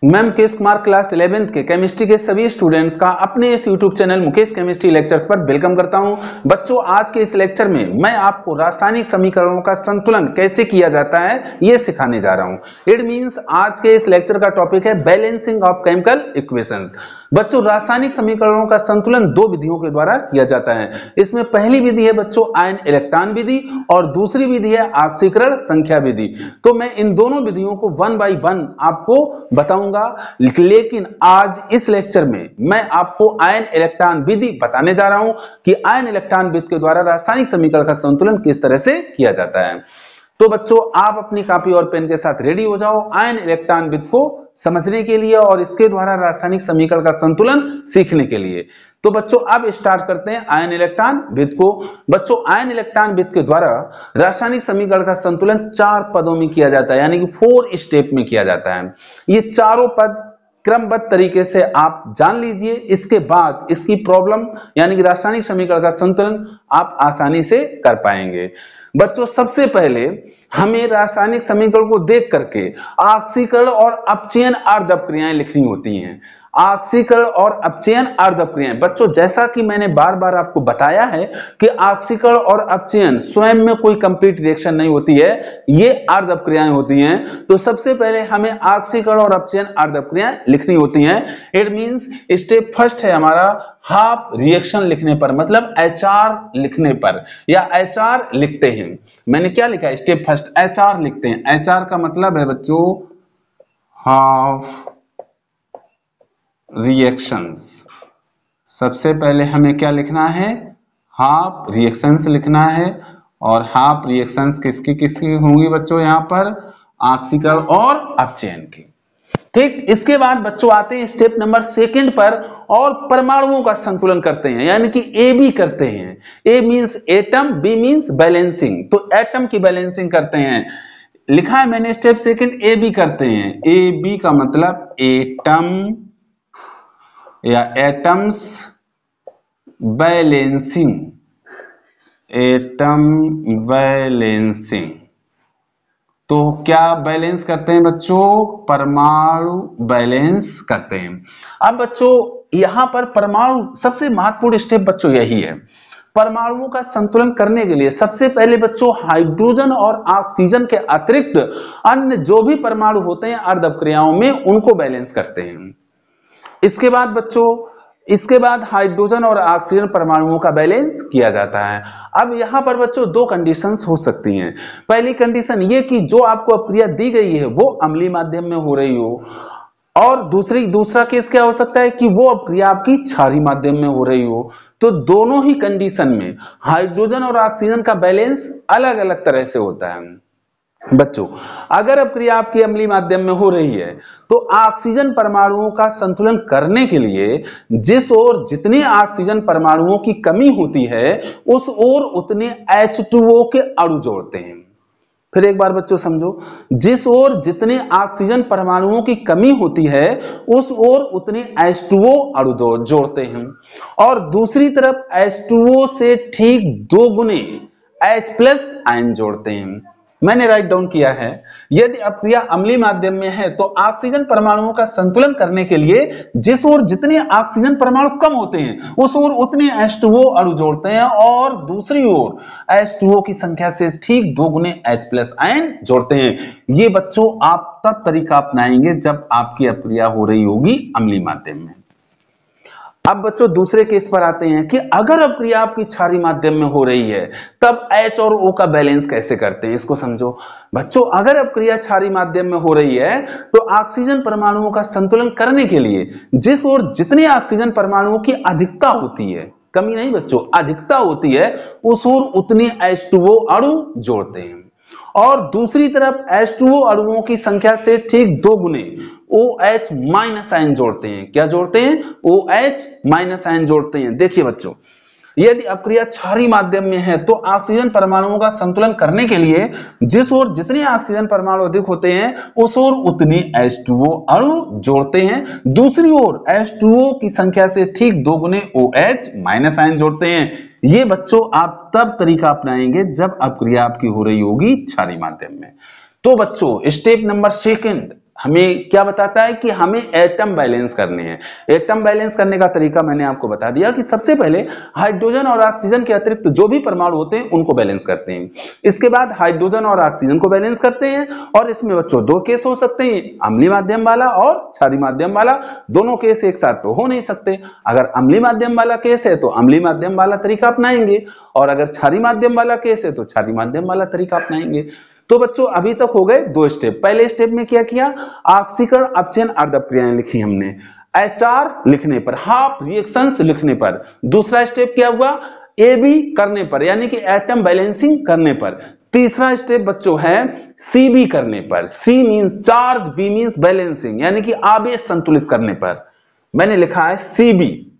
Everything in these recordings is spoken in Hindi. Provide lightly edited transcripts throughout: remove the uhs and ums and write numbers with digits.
मैं मुकेश कुमार क्लास 11th के केमिस्ट्री के सभी स्टूडेंट्स का अपने इस YouTube channel Mukesh chemistry lectures पर वेलकम करता हूं। बच्चों, आज के इस लेक्चर में मैं आपको रासायनिक समीकरणों का संतुलन कैसे किया जाता है ये सिखाने जा रहा हूं। इट मींस आज के इस लेक्चर का टॉपिक है बैलेंसिंग ऑफ केमिकल इक्वेशंस। बच्चों, रासायनिक समीकरणों का संतुलन दो विधियों के द्वारा किया जाता है। इसमें पहली विधि है बच्चों आयन इलेक्ट्रॉन विधि और दूसरी विधि है ऑक्सीकरण संख्या विधि। तो मैं इन दोनों विधियों को वन बाय वन आपको बताऊंगा, लेकिन आज इस लेक्चर में मैं आपको आयन इलेक्ट्रॉन विधि बताने जा रहा हूं कि आयन इलेक्ट्रॉन विधि के द्वारा रासायनिक समीकरण का संतुलन किस तरह से किया जाता है। तो बच्चों, आप अपनी कॉपी और पेन के साथ रेडी हो जाओ आयन इलेक्ट्रॉन विधि को समझने के लिए और इसके द्वारा रासायनिक समीकरण का संतुलन सीखने के लिए। तो बच्चों, अब स्टार्ट करते हैं आयन इलेक्ट्रॉन विधि को। बच्चों, आयन इलेक्ट्रॉन विधि के द्वारा रासायनिक समीकरण का संतुलन 4 पदों में किया जाता है, यानी कि 4 स्टेप में किया जाता है। ये चारों पद क्रमबद्ध तरीके से आप जान लीजिए, इसके बाद इसकी प्रॉब्लम यानी कि रासायनिक समीकरण का संतुलन आप आसानी से कर पाएंगे। बच्चों, सबसे पहले हमें रासायनिक समीकरण को देख करके ऑक्सीकरण और अपचयन अर्ध अपक्रियाएं लिखनी होती हैं। ऑक्सीकरण और अपचयन अर्ध अपक्रियाएं। बच्चों, जैसा कि मैंने बार बार आपको बताया है कि ऑक्सीकरण और अपचयन स्वयं में कोई कंप्लीट रिएक्शन नहीं होती है, ये अर्ध अपक्रियाएं होती हैं। तो सबसे पहले हमें ऑक्सीकरण और अपचयन अर्ध अपक्रियाएं लिखनी होती हैं। इट मींस स्टेप फर्स्ट है हमारा हाफ रिएक्शन लिखने पर, मतलब HR लिखने पर या HR लिखते हैं। मैंने क्या लिखा है? स्टेप फर्स्ट HR लिखते हैं। HR का मतलब है बच्चों हाफ रिएक्शंस। सबसे पहले हमें क्या लिखना है? हाफ रिएक्शंस लिखना है। और हाफ रिएक्शंस किसकी किसकी होंगी बच्चों? यहाँ पर ऑक्सीकरण और अपचयन की। ठीक, इसके बाद बच्चों आते हैं स्टेप नंबर सेकंड पर और परमाणुओं का संतुलन करते हैं, यानी कि AB करते हैं। A means atom, B means balancing. तो एटम की बैलेंसिंग करते हैं। लिखा है मैंने स्टेप सेकंड AB करते हैं। AB का मतलब एटम या एटम्स बैलेंसिंग, एटम बैलेंसिंग। तो क्या बैलेंस करते हैं बच्चों? परमाणु बैलेंस करते हैं। अब बच्चों यहां पर परमाणु सबसे महत्वपूर्ण स्टेप बच्चों यही है। परमाणुओं का संतुलन करने के लिए सबसे पहले बच्चों हाइड्रोजन और ऑक्सीजन के अतिरिक्त अन्य जो भी परमाणु होते हैं अर्ध अपक्रियाओं में, उनको बैलेंस करते हैं। इसके बाद बच्चों हाइड्रोजन और ऑक्सीजन परमाणुओं का बैलेंस किया जाता है। अब यहां पर बच्चों दो कंडीशंस हो सकती हैं। पहली कंडीशन ये कि जो आपको अपक्रिया दी गई है वो अम्लीय माध्यम में हो रही हो, और दूसरा केस क्या हो सकता है कि वो अपक्रिया आपकी क्षारीय माध्यम में हो रही हो। तो दोनों ही कंडीशन में हाइड्रोजन और ऑक्सीजन का बैलेंस अलग अलग तरह से होता है। बच्चों, अगर अपक्रिया आपकी अम्लीय माध्यम में हो रही है तो ऑक्सीजन परमाणुओं का संतुलन करने के लिए जिस ओर जितने ऑक्सीजन परमाणुओं की कमी होती है उस ओर उतने H2O के अणु जोड़ते हैं। फिर एक बार बच्चों समझो, जिस ओर जितने ऑक्सीजन परमाणुओं की कमी होती है उस ओर उतने H2O अणु जोड़ते हैं, और दूसरी तरफ H2O से ठीक 2 गुने H+ आयन जोड़ते हैं। मैंने राइट डाउन किया है, यदि अपक्रिया अम्लीय माध्यम में है तो ऑक्सीजन परमाणुओं का संतुलन करने के लिए जिस ओर जितने ऑक्सीजन परमाणु कम होते हैं उस ओर उतने H2O अणु जोड़ते हैं, और दूसरी ओर H2O की संख्या से ठीक 2 गुने H+ आयन जोड़ते हैं। ये बच्चों आप तब तरीका अपनाएंगे जब आपकी अपक्रिया हो रही होगी अम्लीय माध्यम में। अब बच्चों दूसरे केस पर आते हैं कि अगर अपक्रिया आपकी क्षारीय माध्यम में हो रही है तब H और O का बैलेंस कैसे करते हैं, इसको समझो। बच्चों, अगर अपक्रिया क्षारीय माध्यम में हो रही है तो ऑक्सीजन परमाणुओं का संतुलन करने के लिए जिस ओर जितने ऑक्सीजन परमाणुओं की अधिकता होती है, कमी नहीं बच्चों, अधिकता होती है, उस ओर उतने H2O अणु जोड़ते हैं, और दूसरी तरफ H2O अणुओं की संख्या से ठीक 2 गुने OH- आयन जोड़ते हैं। क्या जोड़ते हैं? OH- आयन जोड़ते हैं। देखिए बच्चों, यदि अपक्रिया क्षारीय माध्यम में है तो ऑक्सीजन परमाणुओं का संतुलन करने के लिए जिस ओर जितने ऑक्सीजन परमाणु अधिक होते हैं उस ओर उतने H2O अणु जोड़ते हैं, दूसरी ओर H2O की संख्या से ठीक 2 गुने OH- आयन जोड़ते हैं। ये बच्चों आप तब तरीका अपनाएंगे जब अपक्रिया आपकी हो रही होगी क्षारीय माध्यम में। तो बच्चों स्टेप नंबर सेकंड हमें क्या बताता है कि हमें एटम बैलेंस करने हैं। एटम बैलेंस करने का तरीका मैंने आपको बता दिया कि सबसे पहले हाइड्रोजन और ऑक्सीजन के अतिरिक्त जो भी परमाणु होते हैं उनको बैलेंस करते हैं। इसके बाद हाइड्रोजन और ऑक्सीजन को बैलेंस करते हैं, और इसमें बच्चों दो केस हो सकते हैं, अम्लीय माध्यम वाला और क्षारीय माध्यम वाला। दोनों केस एक साथ तो हो नहीं सकते। अगर अम्लीय माध्यम वाला केस है तो अम्लीय माध्यम वाला तरीका अपनाएंगे, और अगर क्षारीय माध्यम वाला केस है तो क्षारीय माध्यम वाला तरीका अपनाएंगे। तो बच्चों अभी तक हो गए दो स्टेप। पहले स्टेप में क्या किया, ऑक्सीकरण अपचयन अर्धक्रियाएं लिखी हमने, एचआर लिखने पर, हाफ रिएक्शंस लिखने पर। दूसरा स्टेप क्या हुआ, एबी करने पर, यानी कि एटम बैलेंसिंग करने पर। तीसरा स्टेप बच्चों है सीबी करने पर। C means charge, B means balancing, यानी कि आवेश संतुलित करने पर। मैंने लिखा है सीबी,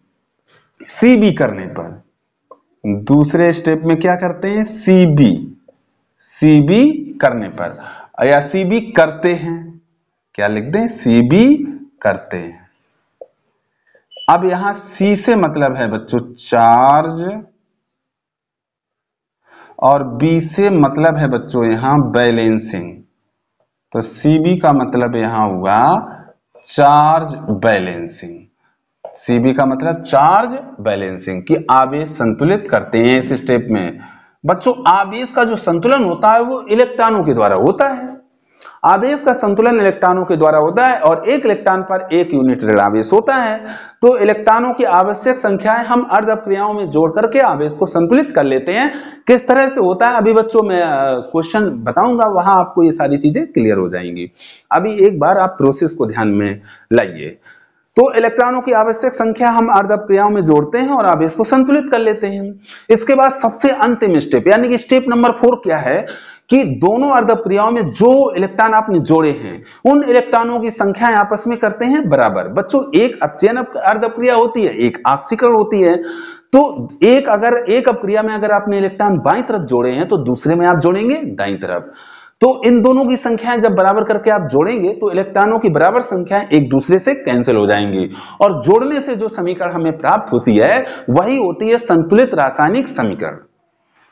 सीबी करने पर। दूसरे स्टेप में क्या करते हैं, सीबी, सीबी करने पर, या सीबी करते हैं, क्या लिख दें, सीबी करते हैं। अब यहां सी से मतलब है बच्चों चार्ज, और बी से मतलब है बच्चों यहां बैलेंसिंग। तो सीबी का मतलब यहां हुआ चार्ज बैलेंसिंग। सीबी का मतलब चार्ज बैलेंसिंग, कि आवेश संतुलित करते हैं इस स्टेप में। बच्चों आवेश का जो संतुलन होता है वो इलेक्ट्रॉनों के द्वारा होता है। आवेश का संतुलन इलेक्ट्रॉनों के द्वारा होता है, और एक इलेक्ट्रॉन पर एक यूनिट ऋण आवेश होता है। तो इलेक्ट्रॉनों की आवश्यक संख्याएं हम अर्ध अपक्रियाओं में जोड़ करके आवेश को संतुलित कर लेते हैं। किस तरह से होता है अभी बच्चों मैं क्वेश्चन बताऊंगा, वहां आपको ये सारी चीजें क्लियर हो जाएंगी। अभी एक बार आप प्रोसेस को ध्यान में लाइए। तो इलेक्ट्रॉनों की आवश्यक संख्या हम अर्ध अपक्रियाओं में जोड़ते हैं और आवेश को संतुलित कर लेते हैं। इसके बाद सबसे अंतिम स्टेप, यानी कि स्टेप नंबर 4 क्या है, कि दोनों अर्ध अपक्रियाओं में जो इलेक्ट्रॉन आपने जोड़े हैं उन इलेक्ट्रॉनों की संख्याएं आपस में करते हैं बराबर। बच्चों एक अपचयन अर्ध अपक्रिया होती है, एक ऑक्सीकरण होती है। तो एक अपक्रिया में अगर आपने इलेक्ट्रॉन बाईं तरफ जोड़े हैं तो दूसरे में आप जोड़ेंगे दाईं तरफ। तो इन दोनों की संख्याएं जब बराबर करके आप जोड़ेंगे तो इलेक्ट्रॉनों की बराबर संख्याएं एक दूसरे से कैंसिल हो जाएंगी, और जोड़ने से जो समीकरण हमें प्राप्त होती है वही होती है संतुलित रासायनिक समीकरण।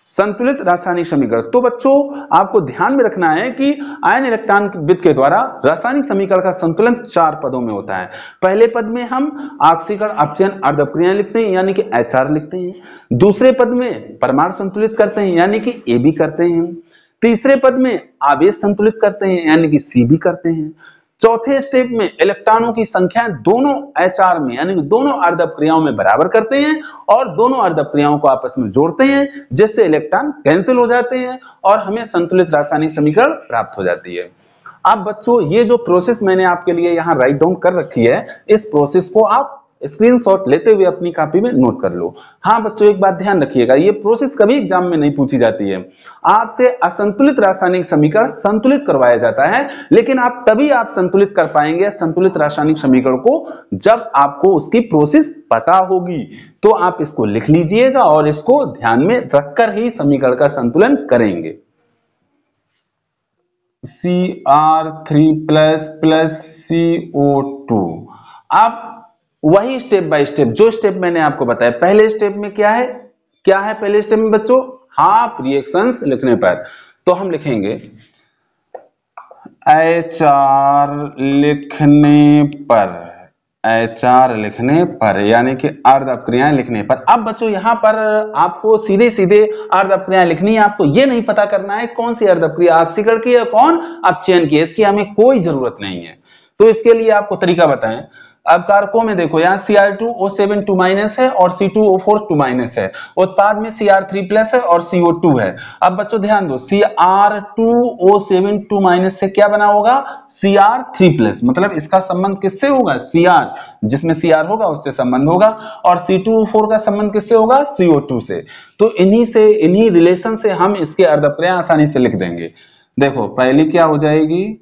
संतुलित रासायनिक समीकरण। तो बच्चों आपको ध्यान में रखना है कि आयन इलेक्ट्रॉन विद के द्वारा रासायनिक समीकरण का संतुलन 4 पदों में होता है। पहले पद में हम ऑक्सीकरण अपचयन अर्ध अपक्रियाएं लिखते हैं, यानी कि एचआर लिखते हैं। दूसरे पद में परमाणु संतुलित करते हैं, यानी कि एबी करते हैं। तीसरे पद में आवेश संतुलित करते हैं, यानी कि सीबी करते हैं। चौथे स्टेप में इलेक्ट्रॉनों की संख्या दोनों एचआर में, यानी कि दोनों अर्ध अपक्रियाओं में बराबर करते हैं और दोनों अर्ध अपक्रियाओं को आपस में जोड़ते हैं, जिससे इलेक्ट्रॉन कैंसिल हो जाते हैं और हमें संतुलित रासायनिक समीकरण प्राप्त हो जाती है। अब बच्चों ये जो प्रोसेस मैंने आपके लिए यहाँ राइट डाउन कर रखी है, इस प्रोसेस को आप स्क्रीनशॉट लेते हुए अपनी कॉपी में नोट कर लो। हाँ बच्चों एक बात ध्यान रखिएगा, ये प्रोसेस कभी एग्जाम में नहीं पूछी जाती है। आपसे असंतुलित रासायनिक समीकरण संतुलित करवाया जाता है, लेकिन आप तभी आप संतुलित कर पाएंगे संतुलित रासायनिक समीकरण को जब आपको उसकी प्रोसेस पता होगी। तो आप इसको लिख लीजिएगा और इसको ध्यान में रखकर ही समीकरण का संतुलन करेंगे। Cr3 plus CO2। आप वही स्टेप बाय स्टेप जो स्टेप मैंने आपको बताया, पहले स्टेप में क्या है पहले स्टेप में बच्चों हाफ रिएक्शंस लिखने पर, तो हम लिखेंगे HR लिखने पर, यानी कि अर्ध अपक्रियाएं लिखने पर। अब बच्चों यहां पर आपको सीधे सीधे अर्ध अपक्रियाएं लिखनी है, आपको यह नहीं पता करना है कौन सी अर्ध अपक्रिया ऑक्सीकरण की है कौन अपचयन की है, इसकी हमें कोई जरूरत नहीं है। तो इसके लिए आपको तरीका बताएं। अब कारकों में देखो यहाँ Cr2O7 2- है और C2O4 2- है। उत्पाद में Cr3 प्लस है और CO2 है। अब बच्चों ध्यान दो, Cr2O7 2- से क्या बना होगा Cr3 प्लस, मतलब इसका संबंध किससे होगा Cr, जिसमें Cr होगा उससे संबंध होगा, और C2O4 का संबंध किससे होगा CO2 से। तो इन्हीं रिलेशन से हम इसके अर्ध अपक्रिया आसानी से लिख देंगे। देखो पहली क्या हो जाएगी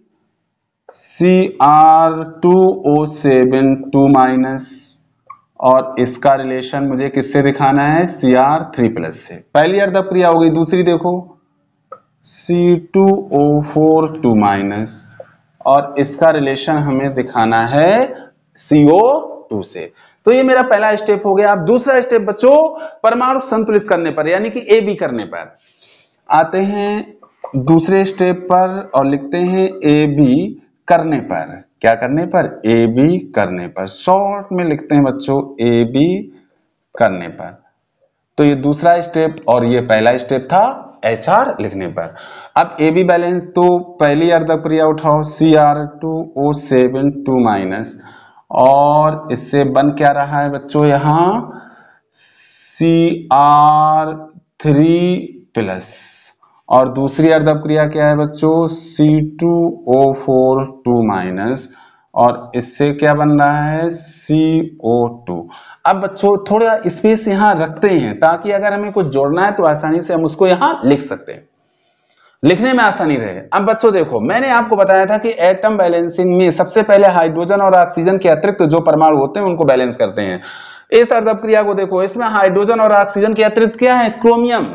Cr2O7 2- और इसका रिलेशन मुझे किससे दिखाना है Cr3 प्लस से, पहली अर्ध अपक्रिया हो गई। दूसरी देखो C2O4 2- और इसका रिलेशन हमें दिखाना है CO2 से। तो ये मेरा पहला स्टेप हो गया। अब दूसरा स्टेप बच्चों परमाणु संतुलित करने पर, यानी कि AB करने पर आते हैं दूसरे स्टेप पर और लिखते हैं AB करने पर, क्या करने पर, ए बी करने पर, शॉर्ट में लिखते हैं बच्चों ए बी करने पर। तो ये दूसरा स्टेप और ये पहला स्टेप था HR लिखने पर। अब ए बी बैलेंस, तो पहली अर्धक क्रिया उठाओ Cr2O7 2 माइनस, और इससे बन क्या रहा है बच्चों यहाँ Cr3 प्लस, और दूसरी अर्धक क्रिया क्या है बच्चों C2O4 2 माइनस, और इससे क्या बन रहा है CO2। अब बच्चों थोड़ा स्पेस यहाँ रखते हैं ताकि अगर हमें कुछ जोड़ना है तो आसानी से हम उसको यहाँ लिख सकते हैं, लिखने में आसानी रहे। अब बच्चों देखो, मैंने आपको बताया था कि एटम बैलेंसिंग में सबसे पहले हाइड्रोजन और ऑक्सीजन के अतिरिक्त जो परमाणु होते हैं उनको बैलेंस करते हैं। इस अर्धक क्रिया को देखो, इसमें हाइड्रोजन और ऑक्सीजन के अतिरिक्त क्या है, क्रोमियम,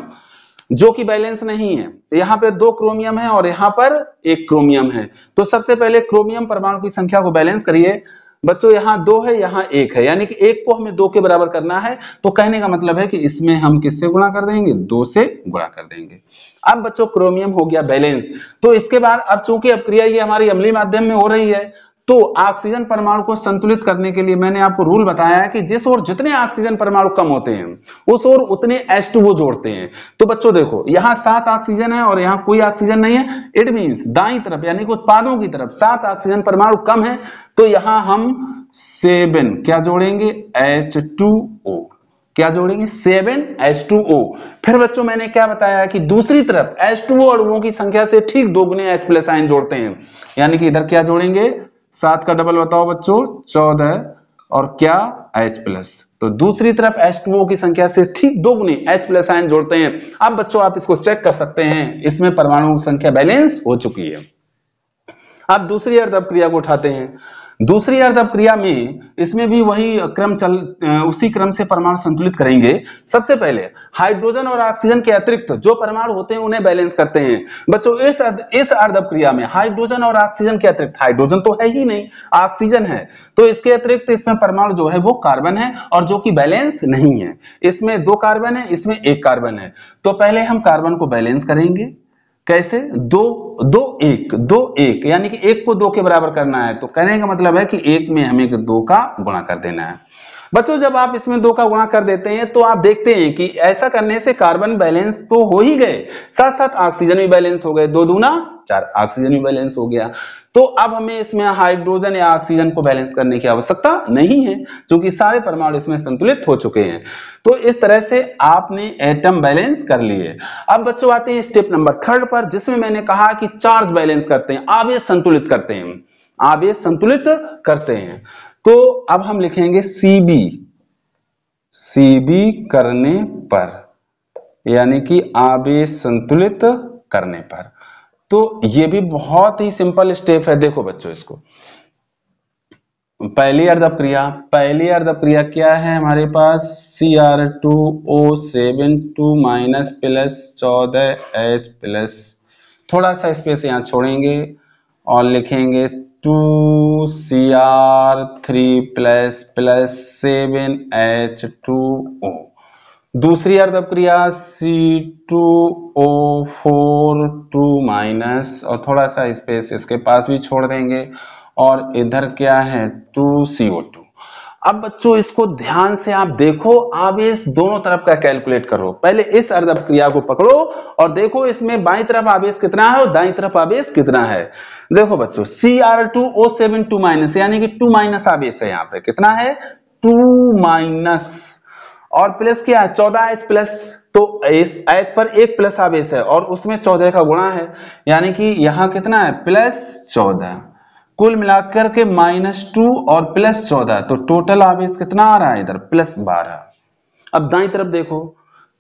जो कि बैलेंस नहीं है। यहाँ पे 2 क्रोमियम है और यहाँ पर 1 क्रोमियम है। तो सबसे पहले क्रोमियम परमाणु की संख्या को बैलेंस करिए बच्चों। यहाँ 2 है, यहाँ 1 है, यानी कि 1 को हमें 2 के बराबर करना है। तो कहने का मतलब है कि इसमें हम किससे गुणा कर देंगे, 2 से गुणा कर देंगे। अब बच्चों क्रोमियम हो गया बैलेंस। तो इसके बाद अब चूंकि अब क्रिया ये हमारी अम्लीय माध्यम में हो रही है, तो ऑक्सीजन परमाणु को संतुलित करने के लिए मैंने आपको रूल बताया है कि जिस ओर जितने ऑक्सीजन परमाणु कम होते हैं उस ओर उतने H2O जोड़ते हैं। तो बच्चों देखो, यहाँ 7 ऑक्सीजन है और यहाँ कोई ऑक्सीजन नहीं है। इट मींस दाईं तरफ यानी कि उत्पादों की तरफ 7 ऑक्सीजन परमाणु कम है, तो यहाँ हम 7 क्या जोड़ेंगे, H2O। क्या जोड़ेंगे, 7H2O। फिर बच्चों मैंने क्या बताया कि दूसरी तरफ H2O अणुओं की संख्या से ठीक 2 गुने H+ आयन जोड़ते हैं, यानी कि इधर क्या जोड़ेंगे, 7 का डबल बताओ बच्चों 14, और क्या H+। तो दूसरी तरफ H2O की संख्या से ठीक 2 गुने H+ आयन जोड़ते हैं। अब बच्चों आप इसको चेक कर सकते हैं, इसमें परमाणुओं की संख्या बैलेंस हो चुकी है। अब दूसरी अर्धक क्रिया को उठाते हैं। दूसरी अर्धक क्रिया में इसमें भी वही क्रम उसी क्रम से परमाणु संतुलित करेंगे। सबसे पहले हाइड्रोजन और ऑक्सीजन के अतिरिक्त जो परमाणु होते हैं उन्हें बैलेंस करते हैं। बच्चों इस अर्धक क्रिया में हाइड्रोजन और ऑक्सीजन के अतिरिक्त, हाइड्रोजन तो है ही नहीं, ऑक्सीजन है, तो इसके अतिरिक्त इसमें परमाणु जो है वो कार्बन है, और जो कि बैलेंस नहीं है। इसमें 2 कार्बन है, इसमें 1 कार्बन है। तो पहले हम कार्बन को बैलेंस करेंगे। कैसे, 2 2 1 2 1, यानी कि 1 को 2 के बराबर करना है। तो कहने का मतलब है कि 1 में हमें 2 का गुणा कर देना है। बच्चों जब आप इसमें 2 का गुणा कर देते हैं तो आप देखते हैं कि ऐसा करने से कार्बन बैलेंस तो हो ही गए, साथ साथ ऑक्सीजन भी बैलेंस हो गए, 2 दूना 4, ऑक्सीजन भी बैलेंस हो गया। तो अब हमें इसमें हाइड्रोजन या ऑक्सीजन को बैलेंस करने की आवश्यकता नहीं है, क्योंकि सारे परमाणु इसमें संतुलित हो चुके हैं। तो इस तरह से आपने एटम बैलेंस कर लिए। अब बच्चों आते हैं स्टेप नंबर 3 पर, जिसमें मैंने कहा कि चार्ज बैलेंस करते हैं, आवेश संतुलित करते हैं, आवेश संतुलित करते हैं। तो अब हम लिखेंगे CB करने पर, यानी कि आवेश संतुलित करने पर। तो ये भी बहुत ही सिंपल स्टेप है। देखो बच्चों, इसको पहली अर्धक क्रिया क्या है हमारे पास, Cr2O7 2 माइनस प्लस 14H+। थोड़ा सा स्पेस यहां छोड़ेंगे और लिखेंगे 2Cr3 प्लस प्लस 7H2O। दूसरी अर्धक क्रिया C2O4 2 माइनस, और थोड़ा सा स्पेस इसके पास भी छोड़ देंगे, और इधर क्या है 2CO2। अब बच्चों इसको ध्यान से आप देखो, आवेश दोनों तरफ का कैलकुलेट करो। पहले इस अर्धक क्रिया को पकड़ो और देखो इसमें बाईं तरफ आवेश कितना है और दाईं तरफ आवेश कितना है। देखो बच्चों Cr2O7 2 माइनस, यानी कि 2 माइनस आवेश है, यहाँ पे कितना है 2 माइनस, और प्लस क्या है 14H+। तो इस H पर 1 प्लस आवेश है और उसमें 14 का गुणा है, यानी कि यहाँ कितना है +14, कुल मिलाकर के -2 और +14, तो टोटल आवेश कितना आ रहा है इधर +12। अब दाईं तरफ देखो,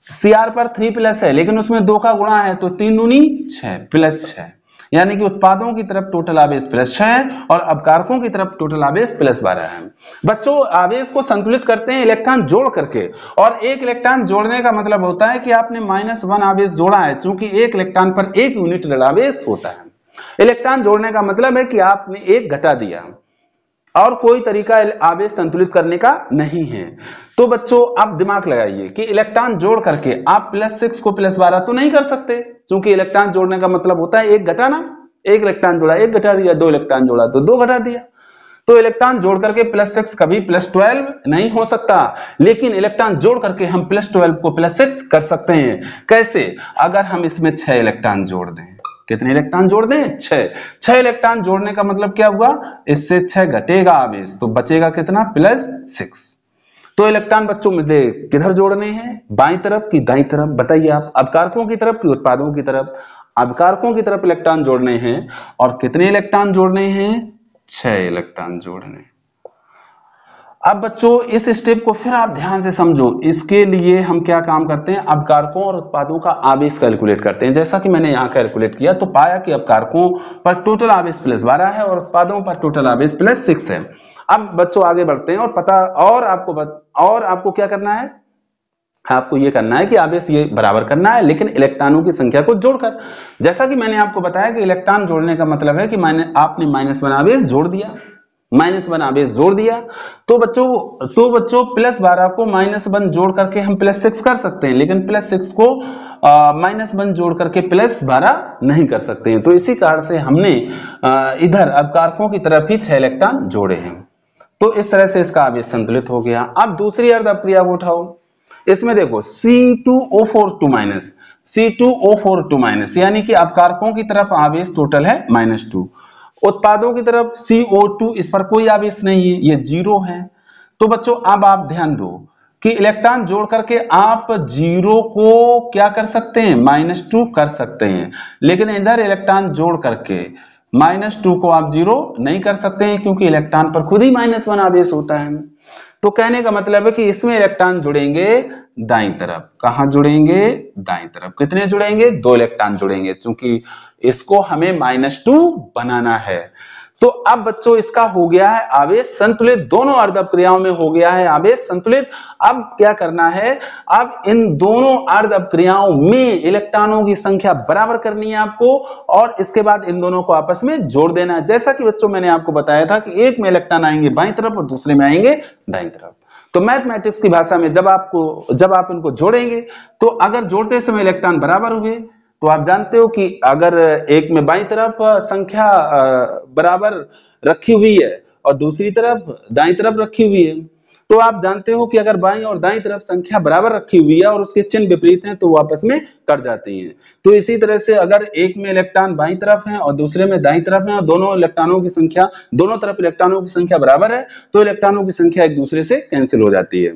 Cr पर 3 प्लस है लेकिन उसमें 2 का गुणा है, तो 3 दूनी 6 +6, यानी कि उत्पादों की तरफ टोटल आवेश +6 है और अपकारकों की तरफ टोटल आवेश +12 है। बच्चों आवेश को संतुलित करते हैं इलेक्ट्रॉन जोड़ करके, और एक इलेक्ट्रॉन जोड़ने का मतलब होता है कि आपने -1 आवेश जोड़ा है, चूंकि एक इलेक्ट्रॉन पर 1 यूनिट ऋणावेश होता है। इलेक्ट्रॉन जोड़ने का मतलब है कि आपने 1 घटा दिया, और कोई तरीका आवेश संतुलित करने का नहीं है। तो बच्चों आप दिमाग लगाइए कि इलेक्ट्रॉन जोड़ करके आप +6 को +12 तो नहीं कर सकते, क्योंकि इलेक्ट्रॉन जोड़ने का मतलब होता है 1 घटाना, एक इलेक्ट्रॉन जोड़ा, एक घटा दिया, दो इलेक्ट्रॉन जोड़ा तो दो घटा दिया। तो इलेक्ट्रॉन जोड़ करके +6 कभी +12 नहीं हो सकता, लेकिन इलेक्ट्रॉन जोड़ करके हम +12 को +6 कर सकते हैं। कैसे? अगर हम इसमें 6 इलेक्ट्रॉन जोड़ दें। कितने इलेक्ट्रॉन जोड़ दें? 6। 6 इलेक्ट्रॉन जोड़ने का मतलब क्या हुआ? इससे 6 घटेगा आवेश, तो बचेगा कितना? +6। तो इलेक्ट्रॉन बच्चों मुझे किधर जोड़ने हैं? बाईं तरफ की दाईं तरफ? बताइए आप, अपकारकों की तरफ की उत्पादों की तरफ? अपकारकों की तरफ इलेक्ट्रॉन जोड़ने हैं। और कितने इलेक्ट्रॉन जोड़ने हैं? 6 इलेक्ट्रॉन जोड़ने। अब बच्चों इस स्टेप को फिर आप ध्यान से समझो। इसके लिए हम क्या काम करते हैं? अपकारकों और उत्पादों का आवेश कैलकुलेट करते हैं। जैसा कि मैंने यहाँ कैलकुलेट किया तो पाया कि अपकारकों पर टोटल आवेश +12 है और उत्पादों पर टोटल आवेश +6 है। अब बच्चों आगे बढ़ते हैं और आपको क्या करना है? आपको ये करना है कि आवेश ये बराबर करना है, लेकिन इलेक्ट्रॉनों की संख्या को जोड़कर। जैसा कि मैंने आपको बताया कि इलेक्ट्रॉन जोड़ने का मतलब है कि आपने -1 आवेश जोड़ दिया, -1 आवेश जोड़ दिया। तो बच्चों +12 को -1 जोड़ करके हम +6 कर सकते हैं, लेकिन +6 को -1 जोड़ करके +12 नहीं कर सकते हैं। तो इसी कारण से हमने इधर अपकारकों की तरफ ही 6 इलेक्ट्रॉन जोड़े हैं। तो इस तरह से इसका आवेश संतुलित हो गया। अब दूसरी अर्ध अपक्रिया को उठाओ। इसमें देखो C2O4 C2O4 यानी कि अपकारकों की तरफ आवेश टोटल है -2, उत्पादों की तरफ CO2 इस पर कोई आवेश नहीं है, ये 0 है। तो बच्चों अब आप ध्यान दो कि इलेक्ट्रॉन जोड़ करके आप 0 को क्या कर सकते हैं? -2 कर सकते हैं, लेकिन इधर इलेक्ट्रॉन जोड़ करके -2 को आप 0 नहीं कर सकते हैं, क्योंकि इलेक्ट्रॉन पर खुद ही -1 आवेश होता है। तो कहने का मतलब है कि इसमें इलेक्ट्रॉन जुड़ेंगे दाईं तरफ। कहां जुड़ेंगे? दाईं तरफ। कितने जुड़ेंगे? 2 इलेक्ट्रॉन जुड़ेंगे, क्योंकि इसको हमें -2 बनाना है। तो अब बच्चों इसका हो गया है आवेश संतुलित, दोनों अर्ध अपक्रियाओं में हो गया है आवेश संतुलित। अब क्या करना है? अब इन दोनों अर्ध अपक्रियाओं में इलेक्ट्रॉनों की संख्या बराबर करनी है आपको, और इसके बाद इन दोनों को आपस में जोड़ देना है। जैसा कि बच्चों मैंने आपको बताया था कि एक में इलेक्ट्रॉन आएंगे बाईं तरफ और दूसरे में आएंगे दाईं तरफ। तो मैथमेटिक्स की भाषा में जब आप इनको जोड़ेंगे, तो अगर जोड़ते समय इलेक्ट्रॉन बराबर हुए तो आप जानते हो कि अगर एक में बाईं तरफ संख्या बराबर रखी हुई है और दूसरी तरफ दाईं तरफ रखी हुई है, तो आप जानते हो कि अगर बाईं और दाईं तरफ संख्या बराबर रखी हुई है और उसके चिन्ह विपरीत हैं तो वो आपस में कट जाती हैं। तो इसी तरह से अगर एक में इलेक्ट्रॉन बाईं तरफ है और दूसरे में दाईं तरफ है और दोनों तरफ इलेक्ट्रॉनों की संख्या बराबर है, तो इलेक्ट्रॉनों की संख्या एक दूसरे से कैंसिल हो जाती है।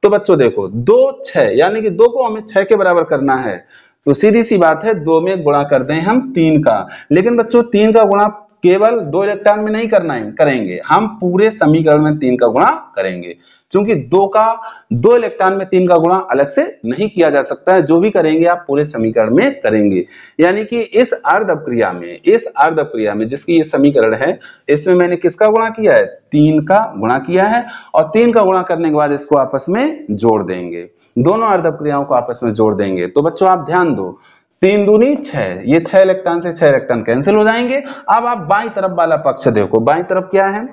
तो बच्चों देखो 2 6 यानी कि 2 को हमें 6 के बराबर करना है, तो सीधी सी बात है 2 में गुणा कर दें हम 3 का। लेकिन बच्चों 3 का गुणा केवल 2 इलेक्ट्रॉन में नहीं करेंगे, हम पूरे समीकरण में 3 का गुणा करेंगे, क्योंकि 2 इलेक्ट्रॉन में 3 का गुणा अलग से नहीं किया जा सकता है। जो भी करेंगे आप पूरे समीकरण में करेंगे। यानी कि इस अर्ध अपक्रिया में जिसकी ये समीकरण है, इसमें मैंने किसका गुणा किया है? 3 का गुणा किया है, और 3 का गुणा करने के बाद इसको आपस में जोड़ देंगे, दोनों अर्ध अपक्रियाओं को आपस में जोड़ देंगे। तो बच्चों आप ध्यान दो, 3 दूनी 6, ये 6 इलेक्ट्रॉन से 6 इलेक्ट्रॉन कैंसिल हो जाएंगे। अब आप बाईं तरफ वाला पक्ष देखो, बाईं तरफ क्या है?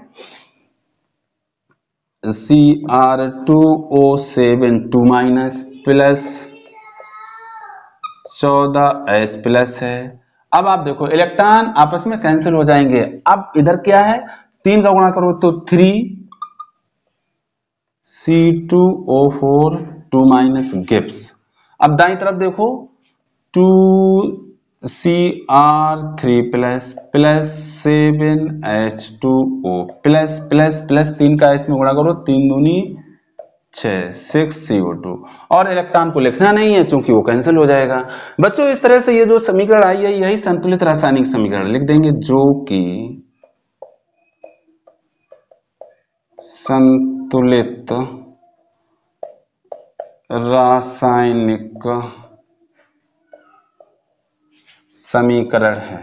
Cr2O7 प्लस 14H प्लस है। अब आप देखो इलेक्ट्रॉन आपस में कैंसिल हो जाएंगे। अब इधर क्या है? 3 का गुणा करो तो 3 C2O4 गिब्स। अब दाईं तरफ देखो 2Cr3 प्लस 7H2O प्लस 3 का इसमें गुणा करो, 3 दूनी 6CO2, और इलेक्ट्रॉन को लिखना नहीं है क्योंकि वो कैंसिल हो जाएगा। बच्चों इस तरह से ये जो समीकरण आई है यही संतुलित रासायनिक समीकरण लिख देंगे, जो कि संतुलित रासायनिक समीकरण है,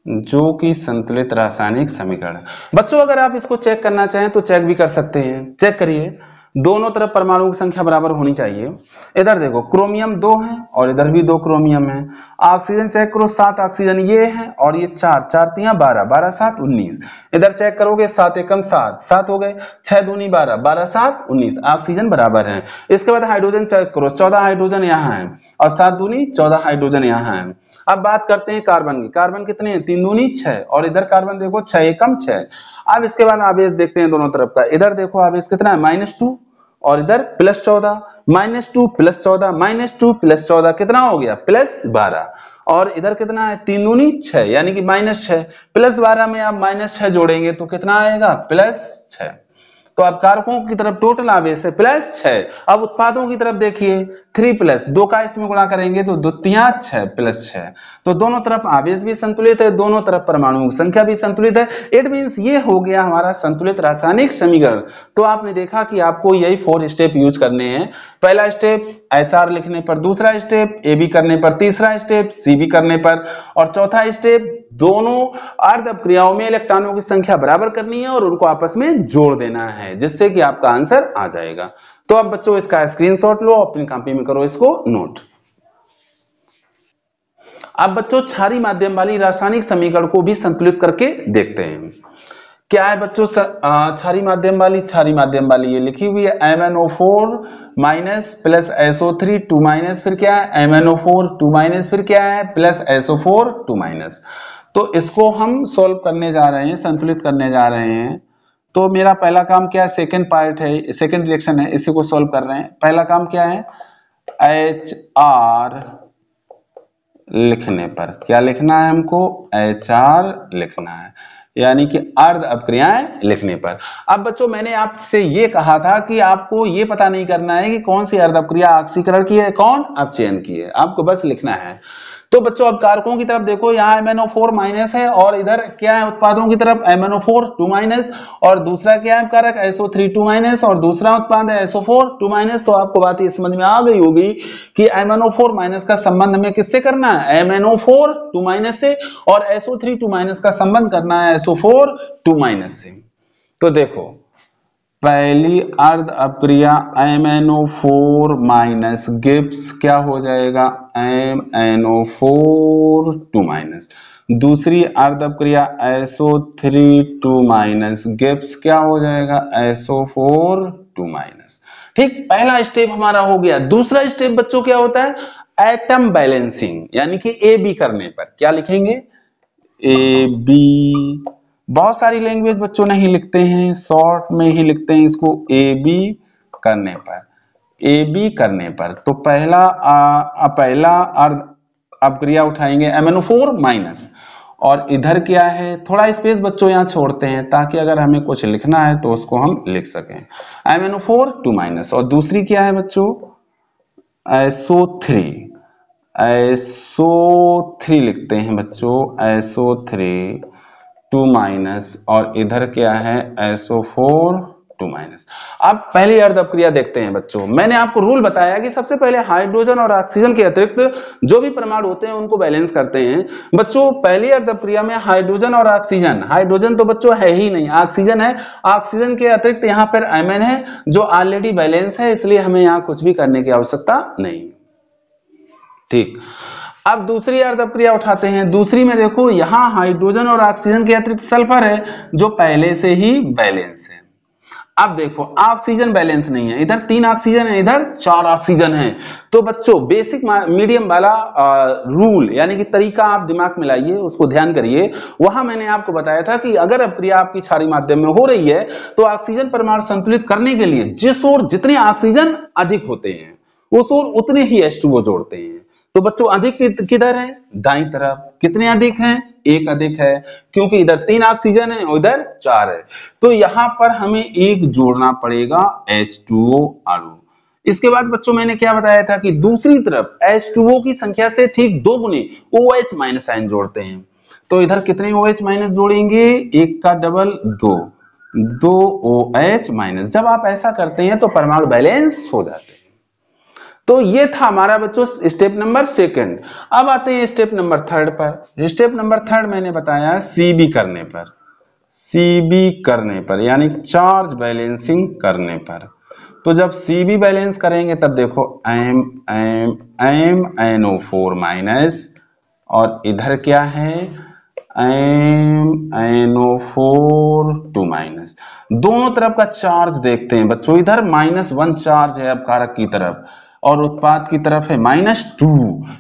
जो कि संतुलित रासायनिक समीकरण। बच्चों अगर आप इसको चेक करना चाहें तो चेक भी कर सकते हैं। चेक करिए, दोनों तरफ परमाणुओं की संख्या बराबर होनी चाहिए। इधर देखो क्रोमियम 2 है और इधर भी 2 क्रोमियम है। ऑक्सीजन चेक करो, 7 ऑक्सीजन ये है और ये 4 3 12 12 7 19। इधर चेक करोगे 7 एकम 7 7 हो गए, 6 दूनी 12 12 7 19, ऑक्सीजन बराबर है। इसके बाद हाइड्रोजन चेक करो, 14 हाइड्रोजन यहाँ है और 7 दूनी 14 हाइड्रोजन यहाँ है। अब बात करते हैं कार्बन की। कार्बन कितने हैं? 3 दूनी 6 और इधर कार्बन देखो 6 एकम 6। अब इसके बाद आवेश देखते हैं दोनों तरफ का। इधर देखो आवेश कितना है? -2 और इधर +14। -2 +14 -2 +14 कितना हो गया? +12। और इधर कितना है? 3 दूनी 6 यानी कि -6 +12 में आप -6 जोड़ेंगे तो कितना आएगा? +6। तो अब कारकों की तरफ टोटल आवेश है +6। अब उत्पादों की तरफ देखिए 3 2 का इसमें गुणा करेंगे तो 2 तिया 6 +6। तो दोनों तरफ आवेश भी संतुलित है, दोनों तरफ परमाणुओं की संख्या भी संतुलित है। इट मींस ये हो गया हमारा संतुलित रासायनिक समीकरण। तो आपने देखा कि आपको यही 4 स्टेप यूज करने हैं। पहला स्टेप HR लिखने पर, दूसरा स्टेप AB करने पर, तीसरा स्टेप CB करने पर और चौथा स्टेप दोनों अर्ध अपक्रियाओं में इलेक्ट्रॉनों की संख्या बराबर करनी है और उनको आपस में जोड़ देना है, जिससे कि आपका आंसर आ जाएगा। तो अब बच्चों इसका स्क्रीनशॉट लो, अपनी कॉपी में करो इसको नोट। अब बच्चों क्षारीय माध्यम वाली रासायनिक समीकरण को भी संतुलित करके देखते हैं। क्या है बच्चों क्षारीय माध्यम वाली? क्षारीय माध्यम वाली ये लिखी हुई है MnO4 minus plus SO3 2 minus, फिर क्या है MnO4 2 माइनस, फिर क्या है प्लस SO4 2 माइनस। तो इसको हम सॉल्व करने जा रहे हैं, संतुलित करने जा रहे हैं। तो मेरा पहला काम क्या है? सेकेंड पार्ट है, सेकेंड रिएक्शन है, इसी को सॉल्व कर रहे हैं। पहला काम क्या है? HR लिखने पर क्या लिखना है हमको? HR लिखना है, यानी कि अर्ध अपक्रियाएं लिखने पर। अब बच्चों मैंने आपसे ये कहा था कि आपको ये पता नहीं करना है कि कौन सी अर्ध अपक्रिया ऑक्सीकरण की है, कौन अपचयन की है, आपको बस लिखना है। तो बच्चों अब कारकों की तरफ देखो, यहाँ MnO4 माइनस है और इधर क्या है? उत्पादों की तरफ MnO4 2 माइनस और दूसरा क्या है कारक? SO3 2 माइनस और दूसरा उत्पाद है SO4 2 माइनस। तो आपको बात ये समझ में आ गई होगी कि MnO4 माइनस का संबंध हमें किससे करना है? MnO4 2 माइनस से, और SO3 2 माइनस का संबंध करना है SO4 2 माइनस से। तो देखो पहली अर्ध अपक्रिया MnO4 माइनस गिब्स क्या हो जाएगा? MnO4 2 minus. दूसरी अर्ध अपक्रिया SO3 2 माइनस गिब्स क्या हो जाएगा? SO4 2 minus. ठीक, पहला स्टेप हमारा हो गया। दूसरा स्टेप बच्चों क्या होता है? एटम बैलेंसिंग, यानी कि AB करने पर क्या लिखेंगे? AB। बहुत सारी लैंग्वेज बच्चों नहीं लिखते हैं, शॉर्ट में ही लिखते हैं इसको AB करने पर। AB करने पर तो पहला अर्ध अपक्रिया उठाएंगे MnO4 माइनस, और इधर क्या है? थोड़ा स्पेस बच्चों यहाँ छोड़ते हैं ताकि अगर हमें कुछ लिखना है तो उसको हम लिख सकें। MnO4 2 माइनस और दूसरी क्या है बच्चों? SO3 लिखते हैं बच्चों, SO3 2 माइनस और इधर क्या है? SO4 2 minus. अब पहली अर्ध अपक्रिया देखते हैं बच्चों। मैंने आपको रूल बताया कि सबसे पहले हाइड्रोजन और ऑक्सीजन के अतिरिक्त जो भी परमाणु होते हैं उनको बैलेंस करते हैं। बच्चों पहली अर्ध अपक्रिया में हाइड्रोजन और ऑक्सीजन, हाइड्रोजन तो बच्चों है ही नहीं, ऑक्सीजन है। ऑक्सीजन के अतिरिक्त यहाँ पर Mn है जो ऑलरेडी बैलेंस है, इसलिए हमें यहाँ कुछ भी करने की आवश्यकता नहीं। ठीक, अब दूसरी अर्ध अपक्रिया उठाते हैं। दूसरी में देखो यहां हाइड्रोजन और ऑक्सीजन के अतिरिक्त सल्फर है जो पहले से ही बैलेंस है। अब देखो ऑक्सीजन बैलेंस नहीं है, इधर 3 ऑक्सीजन है, इधर 4 ऑक्सीजन है। तो बच्चों बेसिक मीडियम वाला रूल यानी कि तरीका आप दिमाग में लाइए, उसको ध्यान करिए। वहां मैंने आपको बताया था कि अगर अपक्रिया आपकी क्षारीय माध्यम में हो रही है तो ऑक्सीजन परमाणु संतुलित करने के लिए जिस ओर जितने ऑक्सीजन अधिक होते हैं उस ओर उतने ही H2O जोड़ते हैं। तो बच्चों अधिक किधर है? दाईं तरफ। कितने अधिक हैं? 1 अधिक है, क्योंकि इधर 3 ऑक्सीजन है और इधर 4 है। तो यहां पर हमें 1 जोड़ना पड़ेगा H2O अणु। इसके बाद बच्चों मैंने क्या बताया था कि दूसरी तरफ H2O की संख्या से ठीक 2 गुने OH माइनस आयन जोड़ते हैं। तो इधर कितने OH माइनस जोड़ेंगे? 1 का डबल 2 OH माइनस। जब आप ऐसा करते हैं तो परमाणु बैलेंस हो जाते हैं। तो ये था हमारा बच्चों स्टेप नंबर सेकंड। अब आते हैं स्टेप नंबर थर्ड पर। स्टेप नंबर थर्ड मैंने बताया CB करने पर, CB करने पर यानी चार्ज बैलेंसिंग करने पर। तो जब CB बैलेंस करेंगे तब देखो MnO4 माइनस और इधर क्या है? MnO4 2 minus. दोनों तरफ का चार्ज देखते हैं बच्चों। इधर -1 चार्ज है अब कारक की तरफ और उत्पाद की तरफ है -2।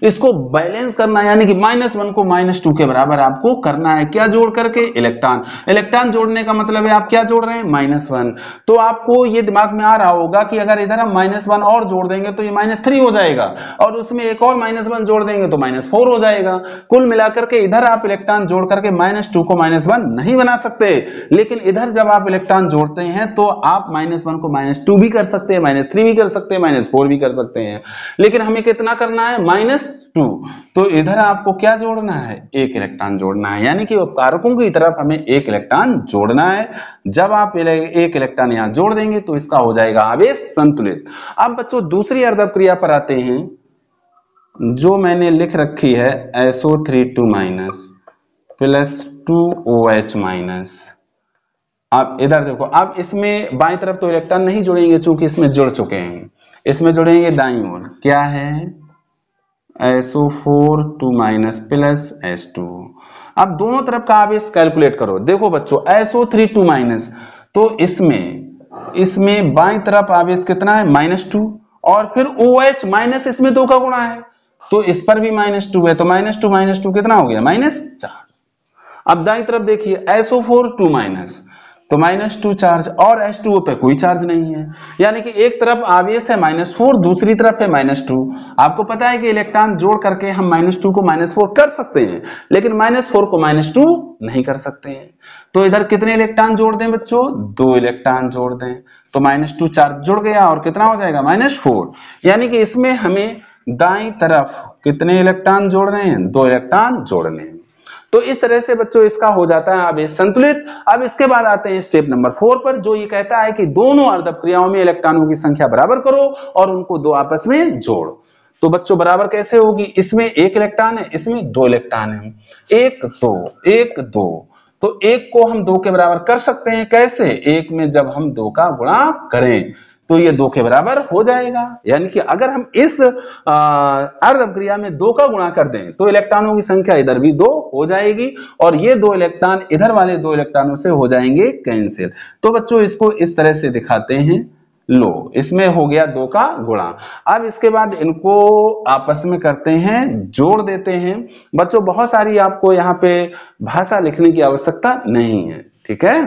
इसको बैलेंस करना है, यानी कि -1 को -2 के बराबर आपको करना है। क्या जोड़ करके? इलेक्ट्रॉन। इलेक्ट्रॉन जोड़ने का मतलब है आप क्या जोड़ रहे हैं? -1। तो आपको ये दिमाग में आ रहा होगा कि अगर इधर हम -1 और जोड़ देंगे तो ये -3 हो जाएगा, और उसमें एक और -1 जोड़ देंगे तो -4 हो जाएगा। कुल मिलाकर के इधर आप इलेक्ट्रॉन जोड़ करके -2 को -1 नहीं बना सकते, लेकिन इधर जब आप इलेक्ट्रॉन जोड़ते हैं तो आप -1 को -2 भी कर सकते हैं, -3 भी कर सकते हैं, -4 भी कर सकते हैं, लेकिन हमें कितना करना है? -2। तो इधर आपको क्या जोड़ना है? एक इलेक्ट्रॉन जोड़ना है, यानी कि उपकारकों की तरफ हमें एक इलेक्ट्रॉन जोड़ना है। जब आप एक इलेक्ट्रॉन यहां जोड़ देंगे तो इसका हो जाएगा आवेश संतुलित। अब बच्चों दूसरी अर्धव क्रिया पर आते हैं, जो मैंने लिख रखी है SO3 प्लस 2OH-। आप इधर देखो, अब इसमें बाईं तरफ तो इलेक्ट्रॉन नहीं जुड़ेंगे चूंकि इसमें जुड़ चुके हैं, इसमें जुड़ेंगे दाईं ओर। क्या है? SO4 plus H2। अब दोनों तरफ का आवेश कैलकुलेट करो। देखो बच्चों SO3 तो इसमें बाईं तरफ आवेश कितना है? -2, और फिर OH माइनस इसमें 2 का गुणा है तो इस पर भी -2 है, तो -2 कितना हो गया? -4। अब दाईं तरफ देखिए SO4 तो -2 चार्ज, और H2O पे कोई चार्ज नहीं है, यानी कि एक तरफ आवेश है -4, दूसरी तरफ है -2। आपको पता है कि इलेक्ट्रॉन जोड़ करके हम -2 को -4 कर सकते हैं, लेकिन -4 को -2 नहीं कर सकते हैं। तो इधर कितने इलेक्ट्रॉन जोड़ दें बच्चों? 2 इलेक्ट्रॉन जोड़ दें, तो -2 चार्ज जुड़ गया और कितना हो जाएगा? -4। यानी कि इसमें हमें दाईं तरफ कितने इलेक्ट्रॉन जोड़ रहे हैं? 2 इलेक्ट्रॉन जोड़ने हैं। तो इस तरह से बच्चों इसका हो जाता है आवेश संतुलित। अब इसके बाद आते हैं स्टेप नंबर 4 पर, जो ये कहता है कि दोनों अर्धव क्रियाओं में इलेक्ट्रॉनों की संख्या बराबर करो और उनको 2 आपस में जोड़ो। तो बच्चों बराबर कैसे होगी? इसमें 1 इलेक्ट्रॉन है, इसमें 2 इलेक्ट्रॉन है, 1 2 1 2। तो 1 को हम 2 के बराबर कर सकते हैं। कैसे? 1 में जब हम 2 का गुणा करें तो ये 2 के बराबर हो जाएगा। यानी कि अगर हम इस अर्धव क्रिया में 2 का गुणा कर दें तो इलेक्ट्रॉनों की संख्या इधर भी 2 हो जाएगी, और ये 2 इलेक्ट्रॉन इधर वाले 2 इलेक्ट्रॉनों से हो जाएंगे कैंसिल। तो बच्चों इसको इस तरह से दिखाते हैं। लो, इसमें हो गया 2 का गुणा। अब इसके बाद इनको आपस में करते हैं, जोड़ देते हैं। बच्चों बहुत सारी आपको यहाँ पे भाषा लिखने की आवश्यकता नहीं है, ठीक है।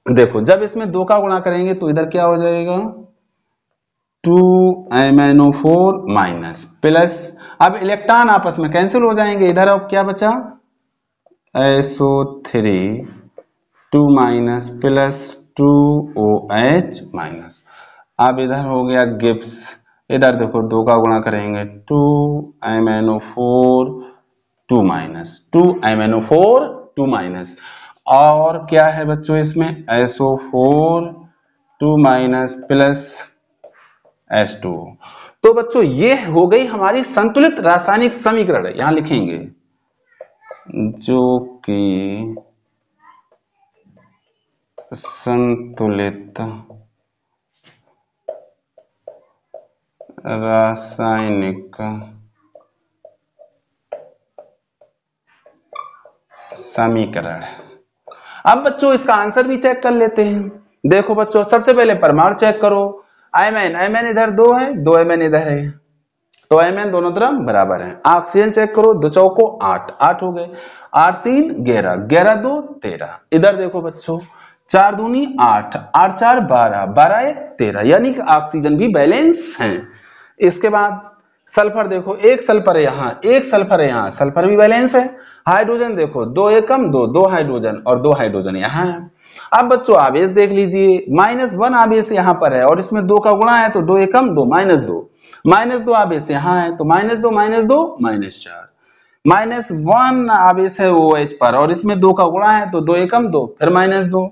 देखो जब इसमें 2 का गुणा करेंगे तो इधर क्या हो जाएगा? 2MnO4 प्लस, अब इलेक्ट्रॉन आपस में कैंसिल हो जाएंगे, इधर अब क्या बचा? SO3 plus 2OH-। अब इधर हो गया गिब्स, इधर देखो 2 का गुणा करेंगे 2MnO4 2MnO4 और क्या है बच्चों इसमें? SO4 plus H2। तो बच्चों ये हो गई हमारी संतुलित रासायनिक समीकरण, यहां लिखेंगे, जो कि संतुलित रासायनिक समीकरण। अब बच्चों इसका आंसर भी चेक कर लेते हैं। देखो बच्चों सबसे पहले परमाणु चेक करो। Mn इधर 2 है, 2 Mn इधर है, तो Mn दोनों तरफ बराबर है। ऑक्सीजन चेक करो, 2 चौको 8, 8 हो गए, 8 3 11, 11 2 13। इधर देखो बच्चों 4 दूनी 8, 8 4 12, 12 1 13, यानी कि ऑक्सीजन भी बैलेंस है। इसके बाद सल्फर देखो, एक सल्फर है यहाँ, एक सल्फर है यहाँ, सल्फर भी बैलेंस है। हाइड्रोजन देखो 2 एकम 2, 2 हाइड्रोजन और 2 हाइड्रोजन यहाँ है। अब बच्चों आवेश देख लीजिए, -1 आवेश यहाँ पर है और इसमें 2 का गुणा है तो 2 एकम 2, -2 आवेश यहाँ है तो -2 -4, -1 आवेश है OH पर और इसमें 2 का गुणा है तो 2 एकम 2, फिर -2,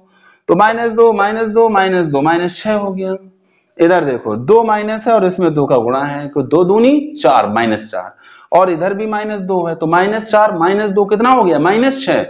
तो -2 -6 हो गया। इधर देखो 2 माइनस है और इसमें 2 का गुणा है तो 2 दूनी 4, -4, और इधर भी -2 है तो -4 -2 कितना हो गया? -6।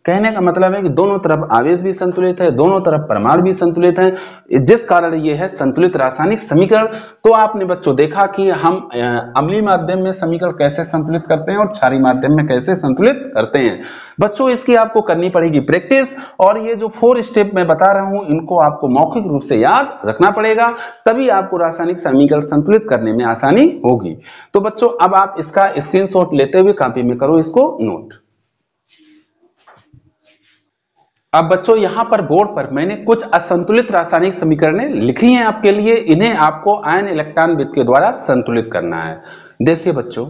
कहने का मतलब है कि दोनों तरफ आवेश भी संतुलित है, दोनों तरफ परमाणु भी संतुलित है, जिस कारण ये है संतुलित रासायनिक समीकरण। तो आपने बच्चों देखा कि हम अम्लीय माध्यम में समीकरण कैसे संतुलित करते हैं और क्षारीय माध्यम में कैसे संतुलित करते हैं। बच्चों इसकी आपको करनी पड़ेगी प्रैक्टिस, और ये जो 4 स्टेप मैं बता रहा हूं इनको आपको मौखिक रूप से याद रखना पड़ेगा, तभी आपको रासायनिक समीकरण संतुलित करने में आसानी होगी। तो बच्चों अब आप इसका स्क्रीनशॉट लेते हुए कॉपी में करो इसको नोट। अब बच्चों यहां पर बोर्ड पर मैंने कुछ असंतुलित रासायनिक समीकरणें लिखी हैं आपके लिए, इन्हें आपको आयन इलेक्ट्रॉन विद्युत के द्वारा संतुलित करना है। देखिए बच्चों,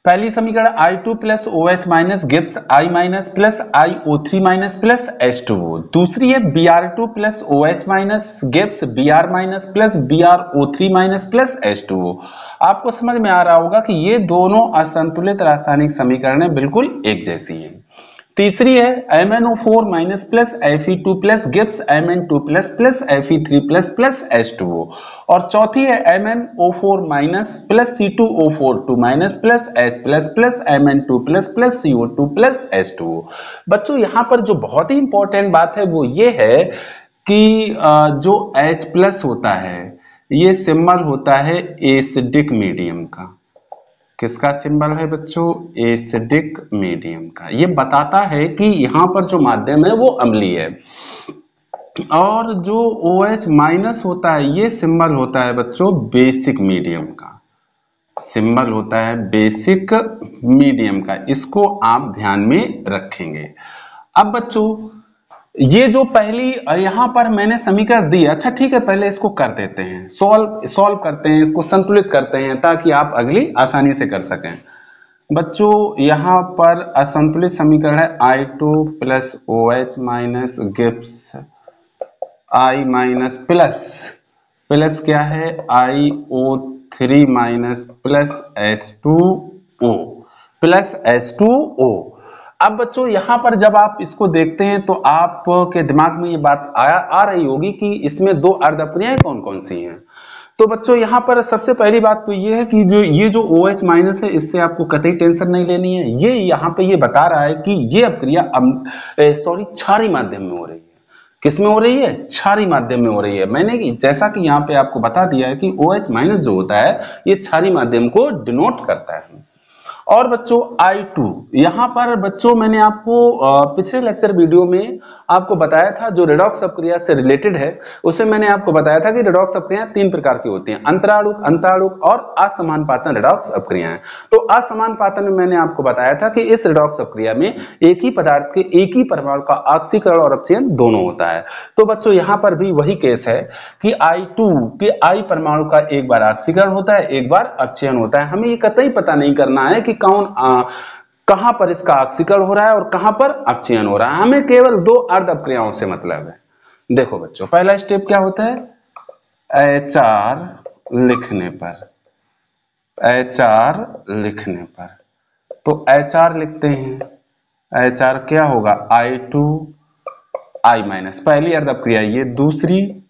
पहली समीकरण I2 plus OH minus gives I minus plus iO3 minus plus H2O। दूसरी है Br2 plus OH minus gives Br minus plus BrO3 minus plus H2O। आपको समझ में आ रहा होगा कि ये दोनों असंतुलित रासायनिक समीकरणें बिल्कुल एक जैसी हैं। तीसरी है MnO4 minus plus Fe2 plus gives Mn2 plus plus Fe3 plus plus H2O। और चौथी है MnO4 minus plus C2O4 2 minus plus H plus plus Mn2 plus plus CO2 plus H2O। बच्चों यहाँ पर जो बहुत ही इंपॉर्टेंट बात है वो ये है कि जो H प्लस होता है ये सिंबल होता है एसिडिक मीडियम का। किसका सिंबल है बच्चों? एसिडिक मीडियम का। ये बताता है कि यहाँ पर जो माध्यम है वो अम्लीय है। और जो OH माइनस होता है ये सिंबल होता है बच्चों बेसिक मीडियम का, सिंबल होता है बेसिक मीडियम का। इसको आप ध्यान में रखेंगे। अब बच्चों ये जो पहली यहां पर मैंने समीकरण दी, अच्छा ठीक है पहले इसको कर देते हैं, सॉल्व करते हैं, इसको संतुलित करते हैं ताकि आप अगली आसानी से कर सकें। बच्चों यहां पर असंतुलित समीकरण है I2 plus OH minus gives I minus plus क्या है iO3 minus plus H2O plus H2O। अब बच्चों यहां पर जब आप इसको देखते हैं तो आपके दिमाग में ये बात आ रही होगी कि इसमें दो अर्ध अपक्रियाएं कौन कौन सी हैं। तो बच्चों यहां पर सबसे पहली बात तो ये है कि ये जो OH माइनस है इससे आपको कतई टेंशन नहीं लेनी है। ये यहां पे ये बता रहा है कि ये अपक्रिया क्षारीय माध्यम में हो रही है। किस में हो रही है? क्षारीय माध्यम में हो रही है। मैंने जैसा कि यहाँ पे आपको बता दिया है कि OH माइनस जो होता है ये क्षारीय माध्यम को डिनोट करता है। और बच्चों I2 यहां पर बच्चों मैंने आपको पिछले लेक्चर वीडियो में आपको बताया था, जो रेडॉक्स अपक्रिया से रिलेटेड है उसे मैंने आपको बताया था कि रेडॉक्स अपक्रियाएं 3 प्रकार की होती हैं, अंतराणुक, अंताणुक और असमानुपातन रेडॉक्स अपक्रियाएं। तो असमानुपातन में मैंने आपको बताया था कि इस रेडॉक्स अपक्रिया में एक ही पदार्थ के एक ही परमाणु का ऑक्सीकरण और अपचयन दोनों होता है। तो बच्चों यहां पर भी वही केस है कि I2 के I परमाणु का एक बार ऑक्सीकरण होता है, एक बार अपचयन होता है। हमें ये कतई पता नहीं करना है कि कहां पर इसका ऑक्सीकरण हो रहा है और कहां पर अपचयन हो रहा है, हमें केवल दो अर्ध अपक्रियाओं से मतलब है। देखो बच्चों पहला स्टेप क्या होता है, HR लिखने पर तो HR लिखते हैं, HR क्या होगा I2 I माइनस, पहली अर्ध अपक्रिया ये, दूसरी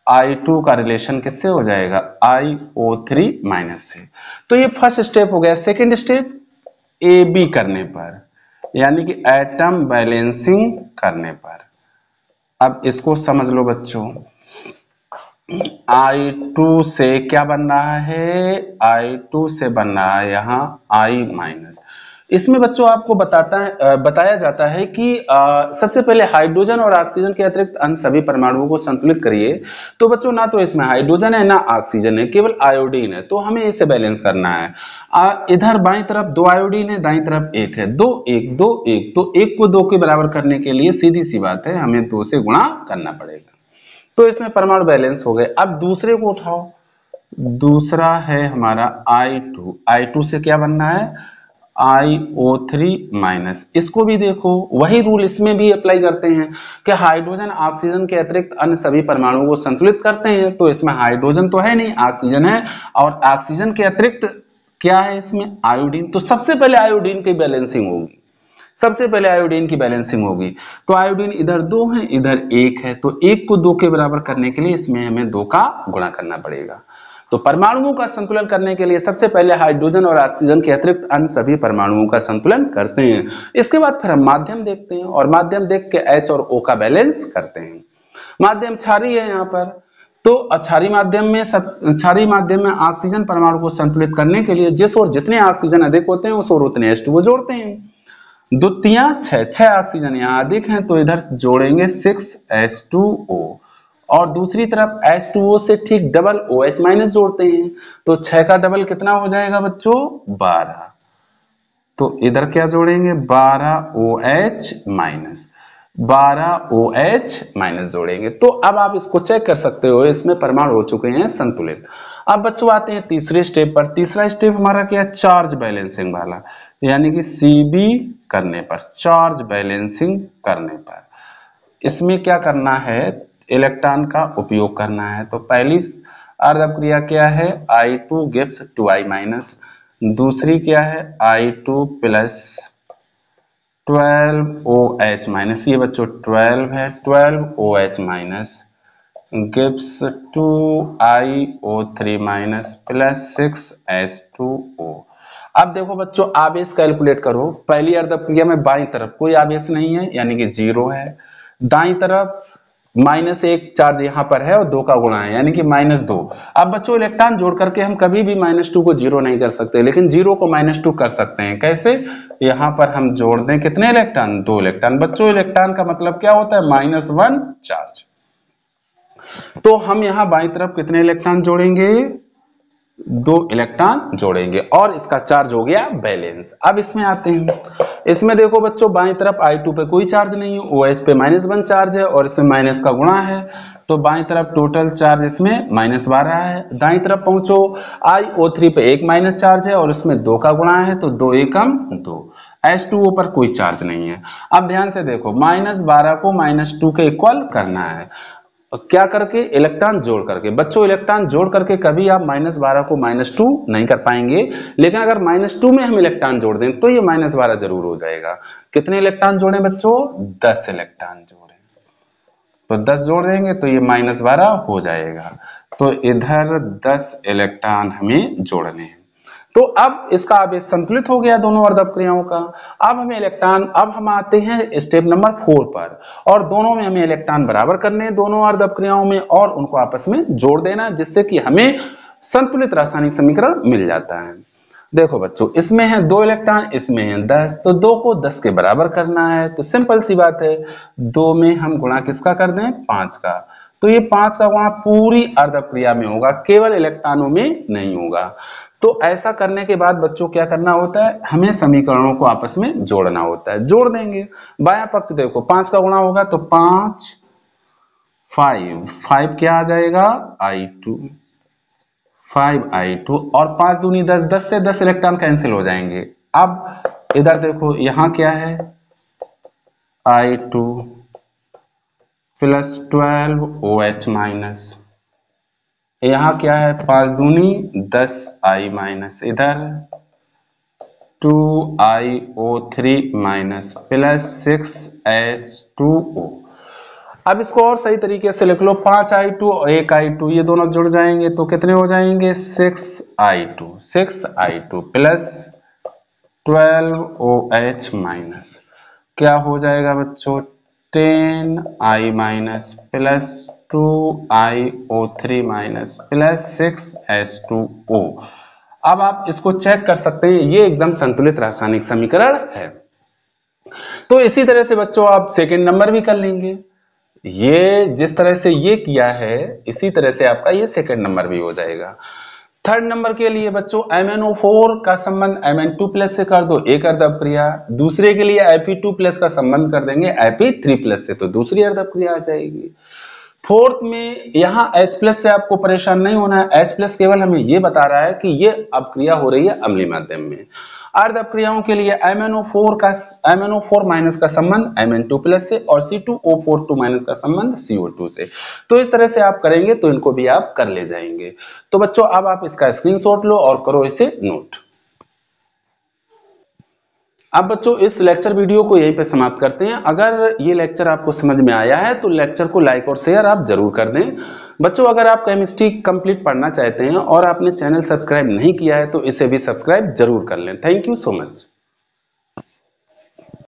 I2 का रिलेशन किससे हो जाएगा iO3 माइनस से। तो ये फर्स्ट स्टेप हो गया। सेकंड स्टेप AB करने पर, यानी कि एटम बैलेंसिंग करने पर। अब इसको समझ लो बच्चों, I2 से क्या बन रहा है, I2 से बन रहा है यहाँ I माइनस। इसमें बच्चों आपको बताया जाता है कि सबसे पहले हाइड्रोजन और ऑक्सीजन के अतिरिक्त अन्य सभी परमाणुओं को संतुलित करिए। तो बच्चों ना तो इसमें हाइड्रोजन है ना ऑक्सीजन है, केवल आयोडीन है, तो हमें इसे बैलेंस करना है। इधर बाईं तरफ 2 आयोडीन है, दाईं तरफ 1 है, 2 1 2 1, तो 1 को 2 के बराबर करने के लिए सीधी सी बात है हमें 2 से गुणा करना पड़ेगा। तो इसमें परमाणु बैलेंस हो गए। अब दूसरे को उठाओ, दूसरा है हमारा I2 से क्या बनना है iO3 माइनस। इसको भी देखो वही रूल इसमें भी अप्लाई करते हैं कि हाइड्रोजन ऑक्सीजन के अतिरिक्त अन्य सभी परमाणुओं को संतुलित करते हैं। तो इसमें हाइड्रोजन तो है नहीं, ऑक्सीजन है, और ऑक्सीजन के अतिरिक्त क्या है इसमें आयोडीन। तो सबसे पहले आयोडीन की बैलेंसिंग होगी, सबसे पहले आयोडीन की बैलेंसिंग होगी। तो आयोडीन इधर 2 है, इधर 1 है, तो 1 को 2 के बराबर करने के लिए इसमें हमें 2 का गुणा करना पड़ेगा। तो परमाणुओं का संतुलन करने के लिए सबसे पहले हाइड्रोजन और ऑक्सीजन के अतिरिक्त अन्य सभी परमाणुओं का संतुलन करते हैं। इसके बाद फिर हम माध्यम देखते हैं और माध्यम देख के H और O का बैलेंस करते हैं। माध्यम क्षारीय है यहाँ पर, तो क्षारीय माध्यम में ऑक्सीजन परमाणु को संतुलित करने के लिए जिस ओर जितने ऑक्सीजन अधिक होते हैं उस ओर उतने H2O जोड़ते हैं। द्वितीय 6 ऑक्सीजन यहाँ अधिक हैं तो इधर जोड़ेंगे 6H2O और दूसरी तरफ H2O से ठीक डबल OH माइनस जोड़ते हैं तो 6 का डबल कितना हो जाएगा बच्चों 12, तो इधर क्या जोड़ेंगे 12OH माइनस, 12OH माइनस जोड़ेंगे। तो अब आप इसको चेक कर सकते हो, इसमें परमाणु हो चुके हैं संतुलित। अब बच्चों आते हैं तीसरे स्टेप पर। तीसरा स्टेप हमारा क्या है, चार्ज बैलेंसिंग वाला, यानी कि CB करने पर, चार्ज बैलेंसिंग करने पर इसमें क्या करना है, इलेक्ट्रॉन का उपयोग करना है। तो पहली अर्ध अपक्रिया क्या है, I2 गिव्स 2I माइनस, दूसरी क्या है I2 प्लस 12OH माइनस, ये बच्चों 12 है, 12OH minus gives 2iO3 minus plus 6H2O। अब देखो बच्चों आवेश कैलकुलेट करो। पहली अर्ध अपक्रिया में बाईं तरफ कोई आवेश नहीं है यानी कि 0 है, दाईं तरफ -1 चार्ज यहाँ पर है और 2 का गुणा है यानी कि -2। अब बच्चों इलेक्ट्रॉन जोड़ करके हम कभी भी -2 को 0 नहीं कर सकते, लेकिन 0 को -2 कर सकते हैं। कैसे, यहाँ पर हम जोड़ दें कितने इलेक्ट्रॉन, 2 इलेक्ट्रॉन। बच्चों इलेक्ट्रॉन का मतलब क्या होता है, -1 चार्ज। तो हम यहाँ बाईं तरफ कितने इलेक्ट्रॉन जोड़ेंगे, 2 इलेक्ट्रॉन जोड़ेंगे और इसका चार्ज हो गया बैलेंस। अब इसमें आते हैं, इसमें देखो बच्चों बाईं तरफ I2 पे कोई चार्ज नहीं है, OH पे -1 चार्ज है और इसमें माइनस का गुणा है, तो बाईं तरफ टोटल चार्ज इसमें -12 है। दाईं तरफ पहुंचो, iO3 पे 1 माइनस चार्ज है और इसमें 2 का गुणा है, तो 2 एकम 2। H2O पर कोई चार्ज नहीं है। अब ध्यान से देखो, -12 को -2 के इक्वल करना है, क्या करके, इलेक्ट्रॉन जोड़ करके। बच्चों इलेक्ट्रॉन जोड़ करके कभी आप -12 को -2 नहीं कर पाएंगे, लेकिन अगर -2 में हम इलेक्ट्रॉन जोड़ दें तो ये -12 जरूर हो जाएगा। कितने इलेक्ट्रॉन जोड़े बच्चों, 10 इलेक्ट्रॉन जोड़े, तो 10 जोड़ देंगे तो ये -12 हो जाएगा। तो इधर 10 इलेक्ट्रॉन हमें जोड़ने हैं। तो अब इसका आवेश संतुलित हो गया दोनों अर्ध अपक्रियाओं का। अब हम आते हैं स्टेप नंबर 4 पर और दोनों में हमें इलेक्ट्रॉन बराबर करने हैं दोनों अर्ध अपक्रियाओं में और उनको आपस में जोड़ देना, जिससे कि हमें संतुलित रासायनिक समीकरण मिल जाता है। देखो बच्चों, इसमें है 2 इलेक्ट्रॉन, इसमें है 10, तो 2 को 10 के बराबर करना है। तो सिंपल सी बात है, 2 में हम गुणा किसका कर दें, 5 का, तो ये 5 का गुणा पूरी अर्ध अपक्रिया में होगा, केवल इलेक्ट्रॉनों में नहीं होगा। तो ऐसा करने के बाद बच्चों क्या करना होता है, हमें समीकरणों को आपस में जोड़ना होता है। जोड़ देंगे, बायां पक्ष देखो 5 का गुणा होगा तो 5 5 क्या आ जाएगा, I2 5I2 और 5 दूनी 10, 10 से 10 इलेक्ट्रॉन कैंसिल हो जाएंगे। अब इधर देखो यहाँ क्या है, I2 प्लस 12OH माइनस, यहाँ क्या है 5 दूनी 10I माइनस, इधर 2iO3 माइनस प्लस 6H2O। अब इसको और सही तरीके से लिख लो, 5I2 और 1I2 ये दोनों जुड़ जाएंगे तो कितने हो जाएंगे, 6I2 प्लस 12OH माइनस, क्या हो जाएगा बच्चों 10I minus plus 2iO3 minus plus 6H2O। अब आप इसको चेक कर सकते हैं, ये एकदम संतुलित रासायनिक समीकरण है। तो इसी तरह से बच्चों आप सेकंड नंबर भी कर लेंगे। ये जिस तरह से ये किया है इसी तरह से आपका ये सेकंड नंबर भी हो जाएगा। थर्ड नंबर के लिए बच्चों MnO4 का संबंध Mn2+ से कर दो, एक अर्ध अपक्रिया। दूसरे के लिए Fe2+ का संबंध कर देंगे Fe3+ से, तो दूसरी अर्ध अपक्रिया आ जाएगी। फोर्थ में यहाँ H+ से आपको परेशान नहीं होना है, H+ केवल हमें ये बता रहा है कि ये अपक्रिया हो रही है अम्लीय माध्यम में। अर्ध अपक्रियाओं के लिए MnO4- का संबंध Mn2+ से और C2O4 का संबंध CO2 से। तो इस तरह से आप करेंगे तो इनको भी आप कर ले जाएंगे। तो बच्चों अब आप इसका स्क्रीनशॉट लो और करो इसे नोट। अब बच्चों इस लेक्चर वीडियो को यहीं पे समाप्त करते हैं। अगर ये लेक्चर आपको समझ में आया है तो लेक्चर को लाइक और शेयर आप जरूर कर दें। बच्चों अगर आप केमिस्ट्री कंप्लीट पढ़ना चाहते हैं और आपने चैनल सब्सक्राइब नहीं किया है तो इसे भी सब्सक्राइब जरूर कर लें। Thank you so much.